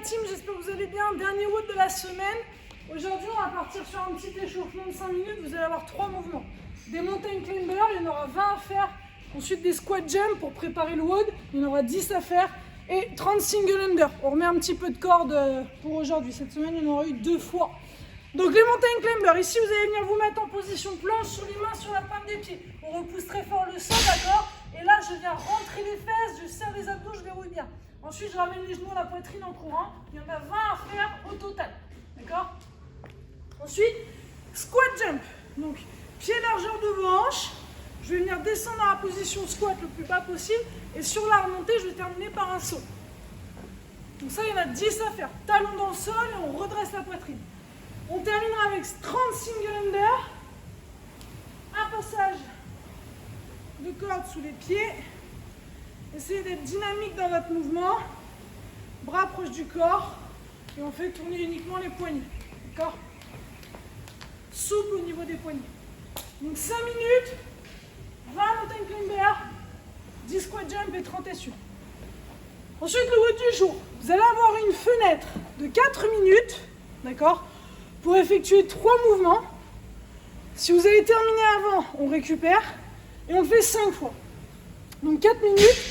la team, j'espère que vous allez bien. Dernier WOD de la semaine. Aujourd'hui, on va partir sur un petit échauffement de 5 minutes. Vous allez avoir 3 mouvements. Des mountain climbers, il y en aura 20 à faire. Ensuite, des squat jumps pour préparer le WOD. Il y en aura 10 à faire. Et 30 single under. On remet un petit peu de corde pour aujourd'hui. Cette semaine, il y en aura eu 2 fois. Donc les mountain climbers, ici vous allez venir vous mettre en position planche sur les mains sur la pointe des pieds. On repousse très fort le sol, d'accord? Et là je viens rentrer les fesses, je serre les abdos, je verrouille bien. Ensuite je ramène les genoux à la poitrine en courant. Il y en a 20 à faire au total, d'accord? Ensuite, squat jump. Donc pied largeur devant hanche. Je vais venir descendre dans la position squat le plus bas possible. Et sur la remontée, je vais terminer par un saut. Donc ça, il y en a 10 à faire. Talon dans le sol et on redresse la poitrine. On terminera avec 30 single under, un passage de corde sous les pieds. Essayez d'être dynamique dans votre mouvement, bras proches du corps, et on fait tourner uniquement les poignets, d'accord? Souple au niveau des poignets. Donc 5 minutes, 20 mountain climber, 10 squat jump et 30 essieux. Ensuite, le WOD du jour. Vous allez avoir une fenêtre de 4 minutes, d'accord? Pour effectuer 3 mouvements. Si vous avez terminé avant, on récupère et on le fait 5 fois. Donc 4 minutes,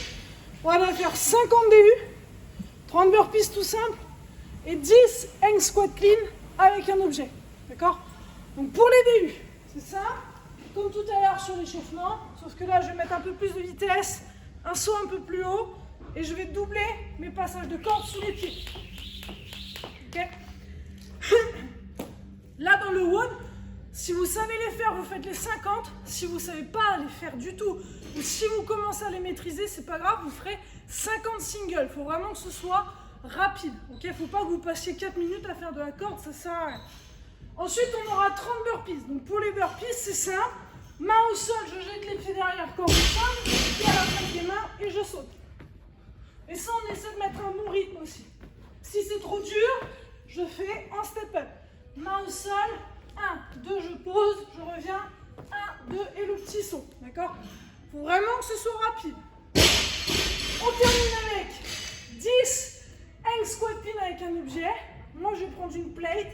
on va faire 50 DU, 30 burpees tout simple et 10 hang squat clean avec un objet. D'accord? Donc pour les DU, c'est ça, comme tout à l'heure sur l'échauffement, sauf que là je vais mettre un peu plus de vitesse, un saut un peu plus haut et je vais doubler mes passages de corde sous les pieds. Ok? Là, dans le WOD, si vous savez les faire, vous faites les 50. Si vous ne savez pas les faire du tout, ou si vous commencez à les maîtriser, c'est pas grave, vous ferez 50 singles. Il faut vraiment que ce soit rapide. Il ne faut pas que vous passiez 4 minutes à faire de la corde, ça sert à rien. Ensuite, on aura 30 burpees. Donc pour les burpees, c'est simple. Main au sol, je jette les pieds derrière, corps au sol, pied à la pointe des mains et je saute. Et ça, on essaie de mettre un bon rythme aussi. Si c'est trop dur, je fais en step-up. Main au sol, 1, 2, je pose, je reviens, 1, 2 et le petit saut, d'accord? Il faut vraiment que ce soit rapide. On termine avec 10 hang squat clean avec un objet. Moi, je vais prendre une plate.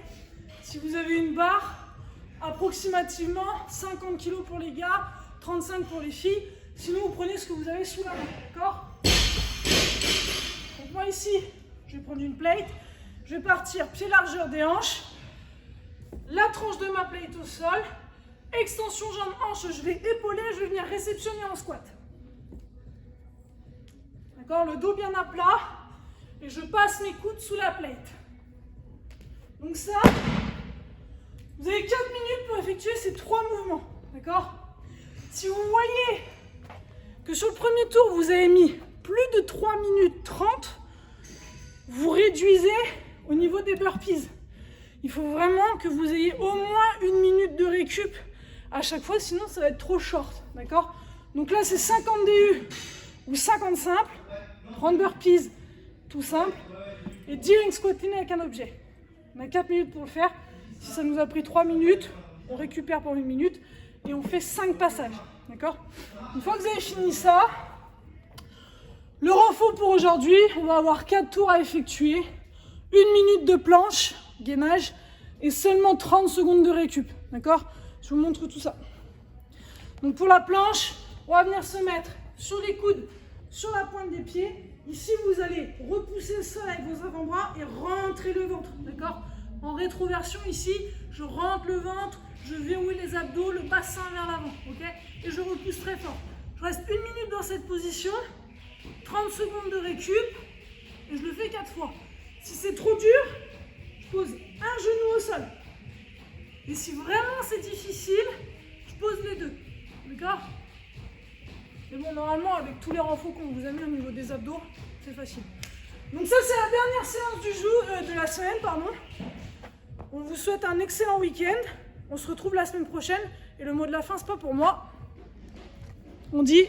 Si vous avez une barre, approximativement 50 kg pour les gars, 35 pour les filles. Sinon, vous prenez ce que vous avez sous la main, d'accord? Donc moi, ici, je vais prendre une plate. Je vais partir pied largeur des hanches. La tranche de ma plate au sol, extension jambe-hanche, je vais épauler, je vais venir réceptionner en squat. D'accord, le dos bien à plat, et je passe mes coudes sous la plate. Donc ça, vous avez 4 minutes pour effectuer ces 3 mouvements. D'accord? Si vous voyez que sur le premier tour, vous avez mis plus de 3 minutes 30, vous réduisez au niveau des burpees. Il faut vraiment que vous ayez au moins 1 minute de récup à chaque fois, sinon ça va être trop short, d'accord? Donc là c'est 50 DU ou 50 simples, 30 burpees tout simple, et 10 hang squat clean avec un objet. On a 4 minutes pour le faire. Si ça nous a pris 3 minutes, on récupère pour 1 minute et on fait 5 passages, d'accord? Une fois que vous avez fini ça, le renfort pour aujourd'hui, on va avoir 4 tours à effectuer, 1 minute de planche, gainage, et seulement 30 secondes de récup, d'accord? Je vous montre tout ça. Donc pour la planche, on va venir se mettre sur les coudes, sur la pointe des pieds. Ici, vous allez repousser le sol avec vos avant-bras et rentrer le ventre, d'accord? En rétroversion ici, je rentre le ventre, je verrouille les abdos, le bassin vers l'avant, ok? Et je repousse très fort. Je reste 1 minute dans cette position, 30 secondes de récup, et je le fais 4 fois. Si c'est trop dur, je pose un genou au sol. Et si vraiment c'est difficile, je pose les deux. D'accord? Mais bon, normalement, avec tous les renforts qu'on vous a mis au niveau des abdos, c'est facile. Donc ça, c'est la dernière séance du jour, de la semaine, pardon. On vous souhaite un excellent week-end. On se retrouve la semaine prochaine. Et le mot de la fin, c'est pas pour moi. On dit...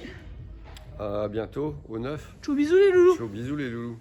À bientôt, au 9. Ciao bisous les loulous. Ciao bisous les loulous.